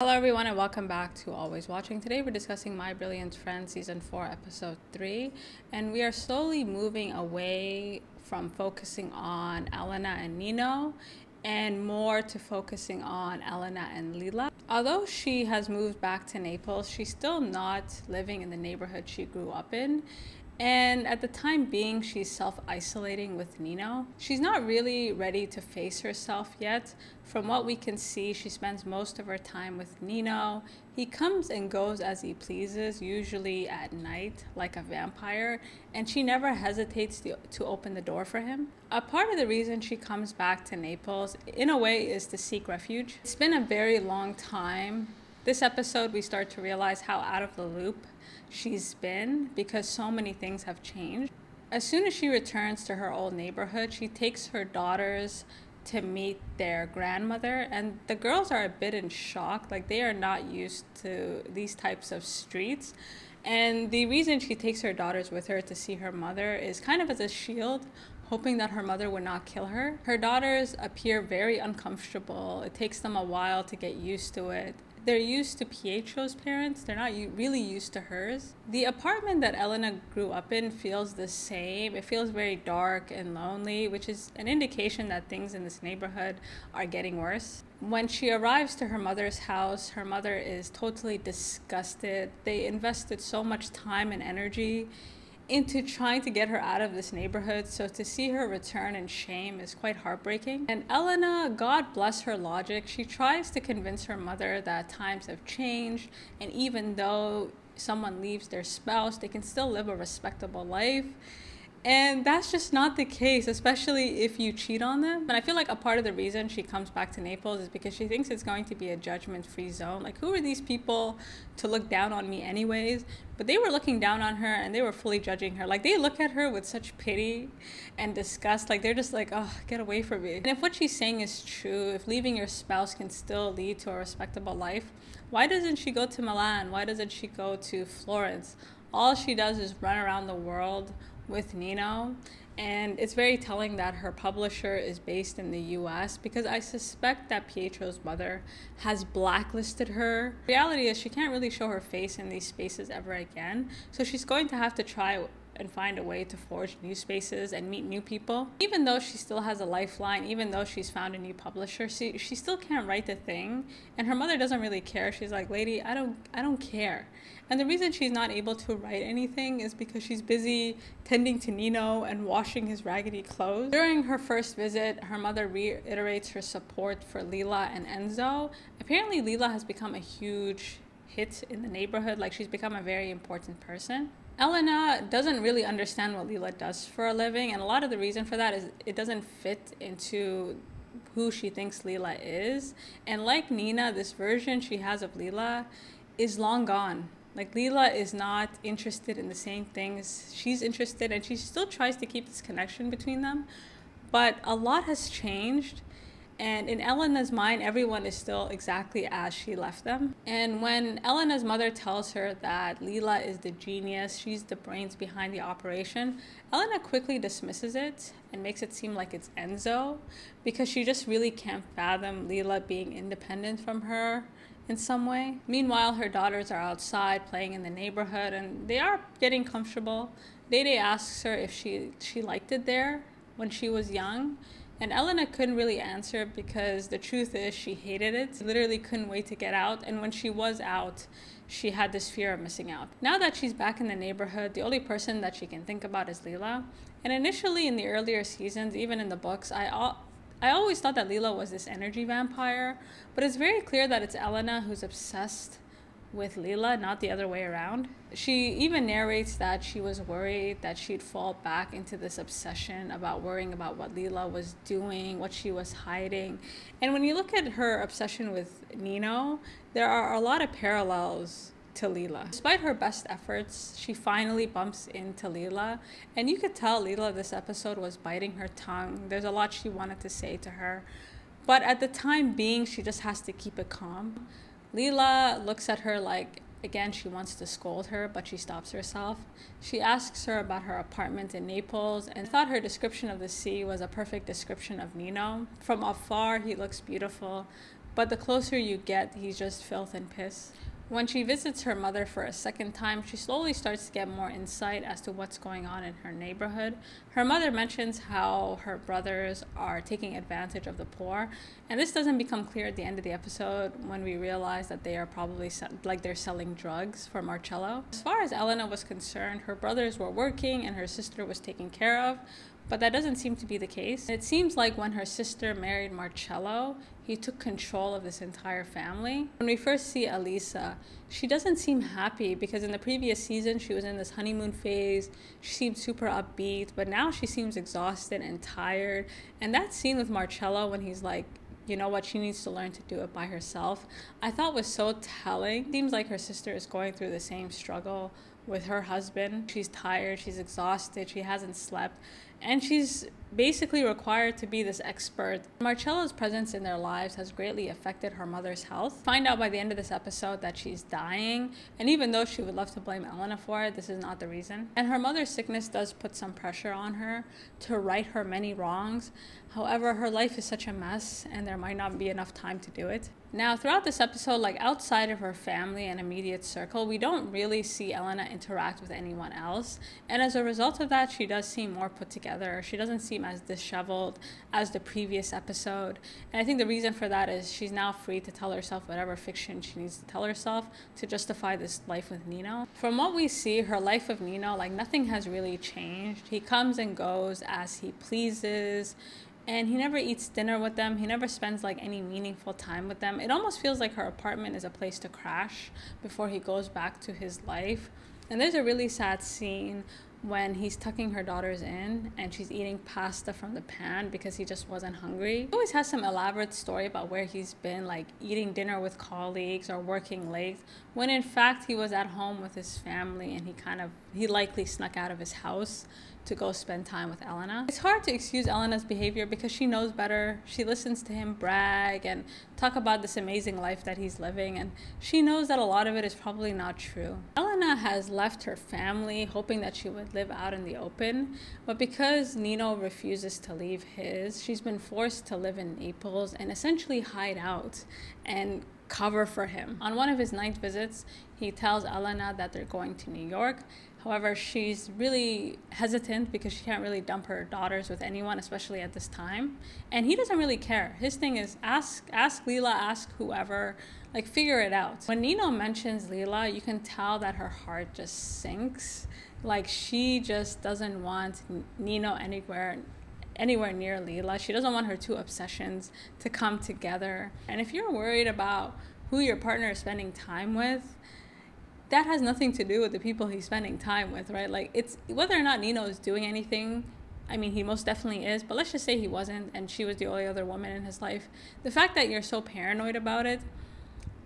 Hello everyone and welcome back to Always Watching. Today we're discussing My Brilliant Friend Season 4 Episode 3, and we are slowly moving away from focusing on Elena and Nino and more to focusing on Elena and Lila. Although she has moved back to Naples, she's still not living in the neighborhood she grew up in. And at the time being, she's self-isolating with Nino. She's not really ready to face herself yet. From what we can see, she spends most of her time with Nino. He comes and goes as he pleases, usually at night, like a vampire, and she never hesitates to open the door for him. A part of the reason she comes back to Naples, in a way, is to seek refuge. It's been a very long time. This episode, we start to realize how out of the loop she's been because so many things have changed. As soon as she returns to her old neighborhood, she takes her daughters to meet their grandmother, and the girls are a bit in shock. Like, they are not used to these types of streets. And the reason she takes her daughters with her to see her mother is kind of as a shield, hoping that her mother would not kill her. Her daughters appear very uncomfortable. It takes them a while to get used to it. They're used to Pietro's parents. They're not really used to hers. The apartment that Elena grew up in feels the same. It feels very dark and lonely, which is an indication that things in this neighborhood are getting worse. When she arrives to her mother's house, her mother is totally disgusted. They invested so much time and energy into trying to get her out of this neighborhood, so to see her return in shame is quite heartbreaking. And Elena, God bless her logic, she tries to convince her mother that times have changed, and even though someone leaves their spouse, they can still live a respectable life. And that's just not the case, especially if you cheat on them. And I feel like a part of the reason she comes back to Naples is because she thinks it's going to be a judgment-free zone. Like, who are these people to look down on me anyways? But they were looking down on her and they were fully judging her. Like, they look at her with such pity and disgust. Like, they're just like, oh, get away from me. And if what she's saying is true, if leaving your spouse can still lead to a respectable life, why doesn't she go to Milan? Why doesn't she go to Florence? All she does is run around the world with Nino, and it's very telling that her publisher is based in the US because I suspect that Pietro's mother has blacklisted her. The reality is she can't really show her face in these spaces ever again, so she's going to have to try and find a way to forge new spaces and meet new people. Even though she still has a lifeline, even though she's found a new publisher, she still can't write the thing, and her mother doesn't really care. She's like, lady, I don't care. And the reason she's not able to write anything is because she's busy tending to Nino and washing his raggedy clothes. During her first visit, her mother reiterates her support for Lila and Enzo. Apparently Lila has become a huge hit in the neighborhood. Like, she's become a very important person. Elena doesn't really understand what Lila does for a living, and a lot of the reason for that is it doesn't fit into who she thinks Lila is. And like Nina, this version she has of Lila is long gone. Like, Lila is not interested in the same things she's interested in, and she still tries to keep this connection between them. But a lot has changed. And in Elena's mind, everyone is still exactly as she left them. And when Elena's mother tells her that Lila is the genius, she's the brains behind the operation, Elena quickly dismisses it and makes it seem like it's Enzo, because she just really can't fathom Lila being independent from her in some way. Meanwhile, her daughters are outside playing in the neighborhood, and they are getting comfortable. Dede asks her if she liked it there when she was young. And Elena couldn't really answer because the truth is she hated it. She literally couldn't wait to get out. And when she was out, she had this fear of missing out. Now that she's back in the neighborhood, the only person that she can think about is Lila. And initially in the earlier seasons, even in the books, I always thought that Lila was this energy vampire. But it's very clear that it's Elena who's obsessed with Lila, not the other way around. She even narrates that she was worried that she'd fall back into this obsession about worrying about what Lila was doing, what she was hiding. And when you look at her obsession with Nino, there are a lot of parallels to Lila. Despite her best efforts, she finally bumps into Lila, and you could tell Lila this episode was biting her tongue. There's a lot she wanted to say to her, but at the time being, she just has to keep it calm. Lila looks at her like, again, she wants to scold her, but she stops herself. She asks her about her apartment in Naples and thought her description of the sea was a perfect description of Nino. From afar, he looks beautiful, but the closer you get, he's just filth and piss. When she visits her mother for a second time, she slowly starts to get more insight as to what's going on in her neighborhood. Her mother mentions how her brothers are taking advantage of the poor, and this doesn't become clear at the end of the episode when we realize that they are probably they're selling drugs for Marcello. As far as Elena was concerned, her brothers were working and her sister was taken care of, but that doesn't seem to be the case. It seems like when her sister married Marcello, he took control of this entire family. When we first see Elisa, she doesn't seem happy because in the previous season, she was in this honeymoon phase. She seemed super upbeat, but now she seems exhausted and tired. And that scene with Marcello when he's like, you know what, she needs to learn to do it by herself, I thought was so telling. Seems like her sister is going through the same struggle with her husband. She's tired, she's exhausted, she hasn't slept, and she's basically required to be this expert. Marcello's presence in their lives has greatly affected her mother's health. Find out by the end of this episode that she's dying, and even though she would love to blame Elena for it, this is not the reason. And her mother's sickness does put some pressure on her to right her many wrongs. However, her life is such a mess, and there might not be enough time to do it. Now, throughout this episode, like outside of her family and immediate circle, we don't really see Elena interact with anyone else. And as a result of that, she does seem more put together. She doesn't seem as disheveled as the previous episode. And I think the reason for that is she's now free to tell herself whatever fiction she needs to tell herself to justify this life with Nino. From what we see, her life with Nino, like nothing has really changed. He comes and goes as he pleases. And he never eats dinner with them. He never spends like any meaningful time with them. It almost feels like her apartment is a place to crash before he goes back to his life. And there's a really sad scene when he's tucking her daughters in and she's eating pasta from the pan because he just wasn't hungry. He always has some elaborate story about where he's been, like eating dinner with colleagues or working late, when in fact he was at home with his family and he likely snuck out of his house to go spend time with Elena. It's hard to excuse Elena's behavior because she knows better. She listens to him brag and talk about this amazing life that he's living, and she knows that a lot of it is probably not true. Elena has left her family hoping that she would live out in the open, but because Nino refuses to leave his, she's been forced to live in Naples and essentially hide out and cover for him. On one of his night visits, he tells Elena that they're going to New York. However, she's really hesitant because she can't really dump her daughters with anyone, especially at this time. And he doesn't really care. His thing is ask Lila, ask whoever, like figure it out. When Nino mentions Lila, you can tell that her heart just sinks. Like she just doesn't want Nino anywhere near Lila. She doesn't want her two obsessions to come together. And if you're worried about who your partner is spending time with, that has nothing to do with the people he's spending time with, right? Like, it's whether or not Nino is doing anything. I mean, he most definitely is, but let's just say he wasn't and she was the only other woman in his life. The fact that you're so paranoid about it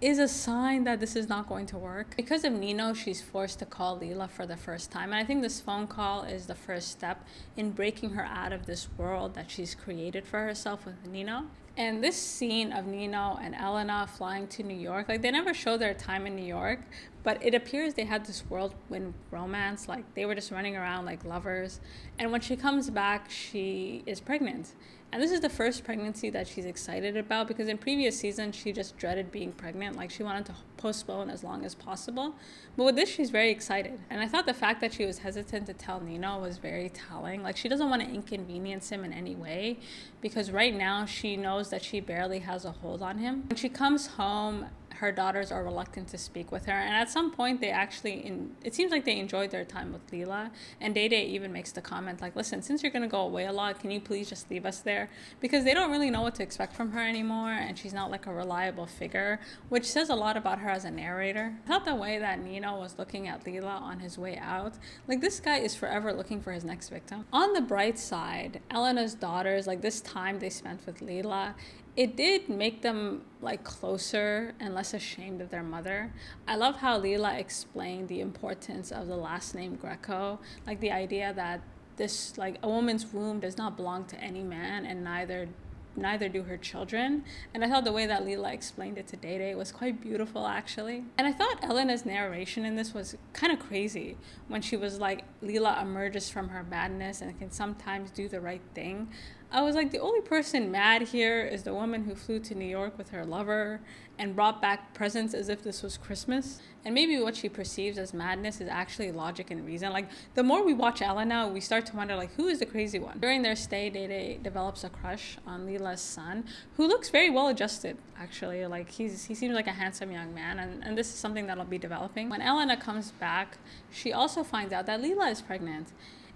is a sign that this is not going to work. Because of Nino, she's forced to call Lila for the first time. And I think this phone call is the first step in breaking her out of this world that she's created for herself with Nino. And this scene of Nino and Elena flying to New York, like they never show their time in New York, but it appears they had this whirlwind romance. Like they were just running around like lovers. And when she comes back, she is pregnant. And this is the first pregnancy that she's excited about because in previous seasons, she just dreaded being pregnant. Like she wanted to postpone as long as possible. But with this, she's very excited. And I thought the fact that she was hesitant to tell Nino was very telling. Like she doesn't want to inconvenience him in any way because right now she knows that she barely has a hold on him. When she comes home, her daughters are reluctant to speak with her, and at some point they actually it seems like they enjoyed their time with Lila, and Day even makes the comment like, listen, since you're gonna go away a lot, can you please just leave us there, because they don't really know what to expect from her anymore and she's not like a reliable figure, which says a lot about her as a narrator. I thought the way that Nino was looking at Lila on his way out, like this guy is forever looking for his next victim. On the bright side, Elena's daughters, like this time they spent with Lila, it did make them like closer and less ashamed of their mother. I love how Lila explained the importance of the last name Greco, like the idea that this, like a woman's womb does not belong to any man and neither do her children. And I thought the way that Lila explained it to Day was quite beautiful actually. And I thought Elena's narration in this was kind of crazy when she was like, Lila emerges from her madness and can sometimes do the right thing. I was like, the only person mad here is the woman who flew to New York with her lover and brought back presents as if this was Christmas. And maybe what she perceives as madness is actually logic and reason. Like, the more we watch Elena, we start to wonder, like, who is the crazy one? During their stay, Day develops a crush on Leela's son, who looks very well adjusted, actually. Like, he seems like a handsome young man, and this is something that'll be developing. When Elena comes back, she also finds out that Leela is pregnant.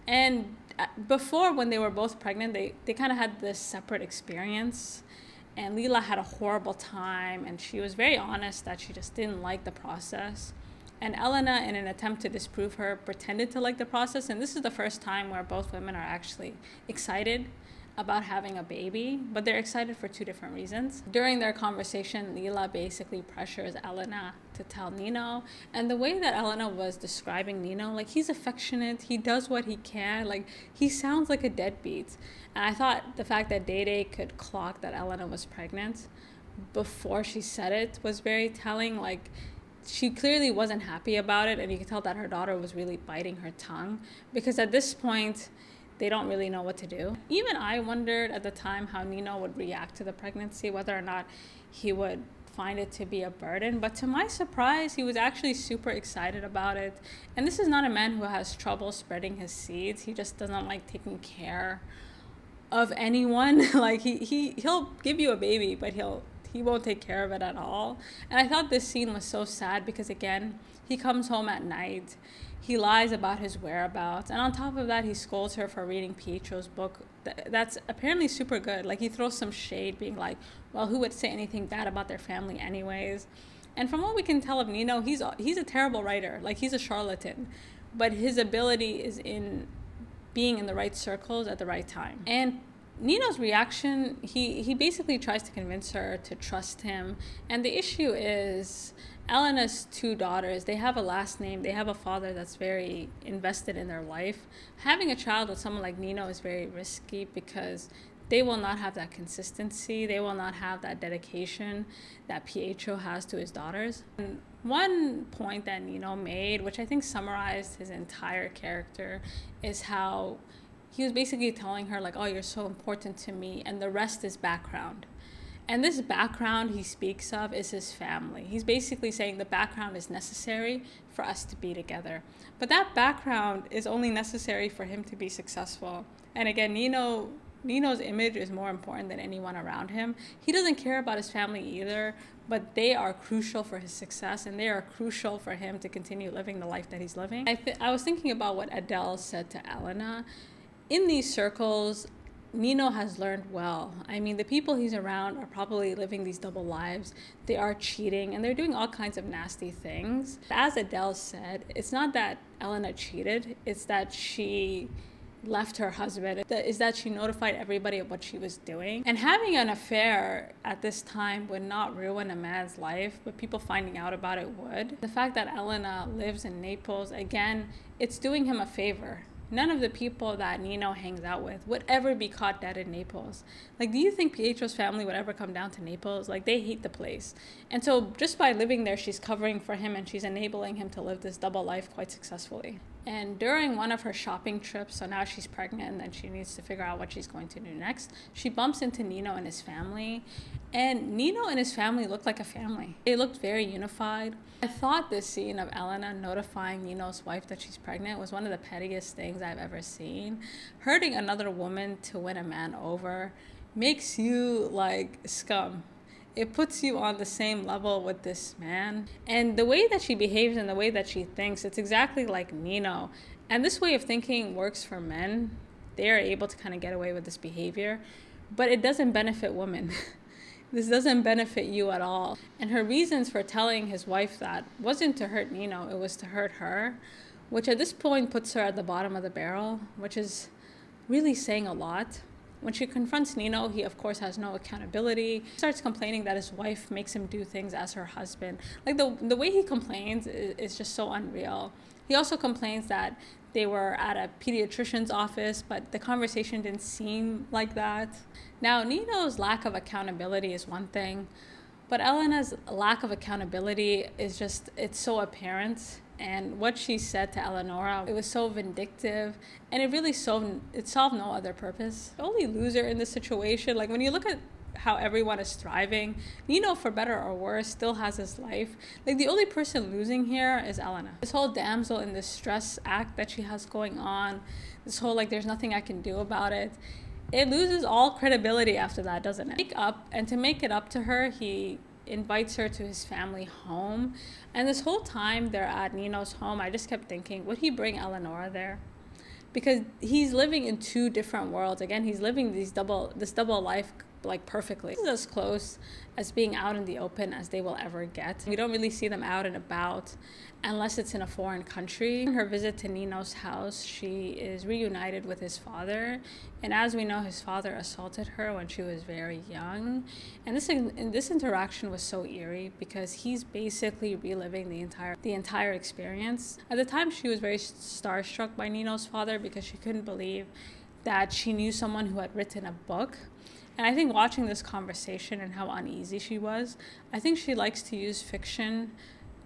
And before, when they were both pregnant, they kind of had this separate experience. And Leela had a horrible time, and she was very honest that she just didn't like the process. And Elena, in an attempt to disprove her, pretended to like the process. And this is the first time where both women are actually excited about having a baby, but they're excited for two different reasons. During their conversation, Leela basically pressures Elena to tell Nino. And the way that Elena was describing Nino, like, he's affectionate, he does what he can, like, he sounds like a deadbeat. And I thought the fact that Day could clock that Elena was pregnant before she said it was very telling. Like, she clearly wasn't happy about it, and you could tell that her daughter was really biting her tongue, because at this point, they don't really know what to do. Even I wondered at the time how Nino would react to the pregnancy, whether or not he would find it to be a burden. But to my surprise, he was actually super excited about it. And this is not a man who has trouble spreading his seeds. He just doesn't like taking care of anyone. Like, he'll give you a baby, but he won't take care of it at all. And I thought this scene was so sad because, again, he comes home at night, he lies about his whereabouts, and on top of that, he scolds her for reading Pietro's book that's apparently super good. Like, he throws some shade, being like, well, who would say anything bad about their family anyways? And from what we can tell of Nino, he's a terrible writer. Like, he's a charlatan, but his ability is in being in the right circles at the right time. And Nino's reaction, he basically tries to convince her to trust him. And the issue is, Elena's two daughters, they have a last name, they have a father that's very invested in their life. Having a child with someone like Nino is very risky because they will not have that consistency, they will not have that dedication that Pietro has to his daughters. And one point that Nino made, which I think summarized his entire character, is how he was basically telling her, like, oh, you're so important to me, and the rest is background. And this background he speaks of is his family. He's basically saying the background is necessary for us to be together. But that background is only necessary for him to be successful. And again, Nino's image is more important than anyone around him. He doesn't care about his family either, but they are crucial for his success, and they are crucial for him to continue living the life that he's living. I was thinking about what Adele said to Elena. In these circles, Nino has learned well. I mean, the people he's around are probably living these double lives. They are cheating, and they're doing all kinds of nasty things. As Adele said, it's not that Elena cheated, it's that she left her husband, is that she notified everybody of what she was doing. And having an affair at this time would not ruin a man's life, but people finding out about it would. The fact that Elena lives in Naples, again, it's doing him a favor. None of the people that Nino hangs out with would ever be caught dead in Naples. Like, do you think Pietro's family would ever come down to Naples? Like, they hate the place. And so just by living there, she's covering for him, and she's enabling him to live this double life quite successfully. And during one of her shopping trips, so now she's pregnant and she needs to figure out what she's going to do next, she bumps into Nino and his family. And Nino and his family looked like a family. They looked very unified. I thought this scene of Elena notifying Nino's wife that she's pregnant was one of the pettiest things I've ever seen. Hurting another woman to win a man over makes you like scum. It puts you on the same level with this man. And the way that she behaves and the way that she thinks, it's exactly like Nino. And this way of thinking works for men. They are able to kind of get away with this behavior, but it doesn't benefit women. This doesn't benefit you at all. And her reasons for telling his wife that wasn't to hurt Nino, it was to hurt her, which at this point puts her at the bottom of the barrel, which is really saying a lot. When she confronts Nino, he of course has no accountability. He starts complaining that his wife makes him do things as her husband. Like, the way he complains is just so unreal. He also complains that they were at a pediatrician's office, but the conversation didn't seem like that. Now, Nino's lack of accountability is one thing, but Elena's lack of accountability is just, it's so apparent. and what she said to Eleonora, it was so vindictive, and it solved no other purpose. The only loser in this situation, like when you look at how everyone is thriving, Nino, for better or worse, still has his life. Like the only person losing here is Elena. This whole damsel in distress act that she has going on, this whole like there's nothing I can do about it, it loses all credibility after that, doesn't it? To make it up to her, he invites her to his family home. And this whole time they're at Nino's home, I just kept thinking, would he bring Eleonora there? Because he's living in two different worlds. Again, he's living this double life like perfectly. This is as close as being out in the open as they will ever get. We don't really see them out and about unless it's in a foreign country. In her visit to Nino's house, she is reunited with his father, and as we know, his father assaulted her when she was very young. And this interaction was so eerie because he's basically reliving the entire experience. At the time, she was very starstruck by Nino's father because she couldn't believe that she knew someone who had written a book. And I think watching this conversation and how uneasy she was, I think she likes to use fiction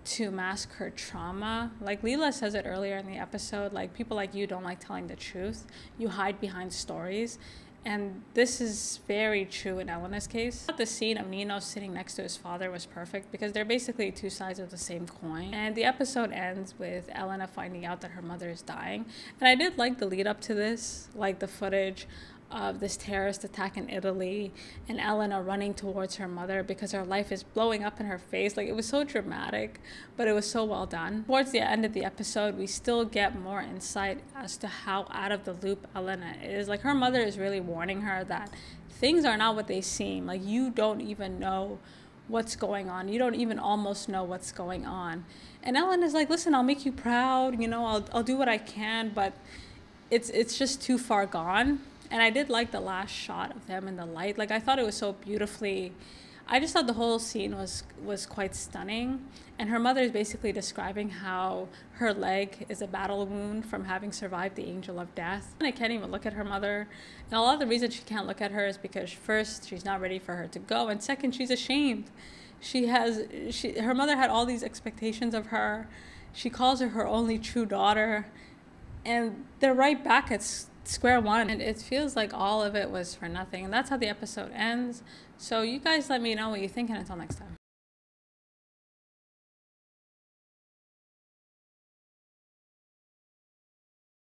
to mask her trauma. Like Leela says it earlier in the episode, like people like you don't like telling the truth. You hide behind stories. And this is very true in Elena's case. The scene of Nino sitting next to his father was perfect because they're basically two sides of the same coin. And the episode ends with Elena finding out that her mother is dying. And I did like the lead up to this, like the footage of this terrorist attack in Italy and Elena running towards her mother because her life is blowing up in her face. Like, it was so dramatic, but it was so well done. Towards the end of the episode, we still get more insight as to how out of the loop Elena is. Like, her mother is really warning her that things are not what they seem. Like, you don't even know what's going on. You don't even almost know what's going on. And Elena's like, listen, I'll make you proud, you know, I'll do what I can, but it's just too far gone. And I did like the last shot of them in the light. Like, I thought it was so beautifully, I just thought the whole scene was quite stunning. And her mother is basically describing how her leg is a battle wound from having survived the angel of death. And I can't even look at her mother. And a lot of the reason she can't look at her is because first, she's not ready for her to go. And second, she's ashamed. Her mother had all these expectations of her. She calls her only true daughter. And they're right back at square one, and it feels like all of it was for nothing. And that's how the episode ends. So you guys let me know what you think, and until next time.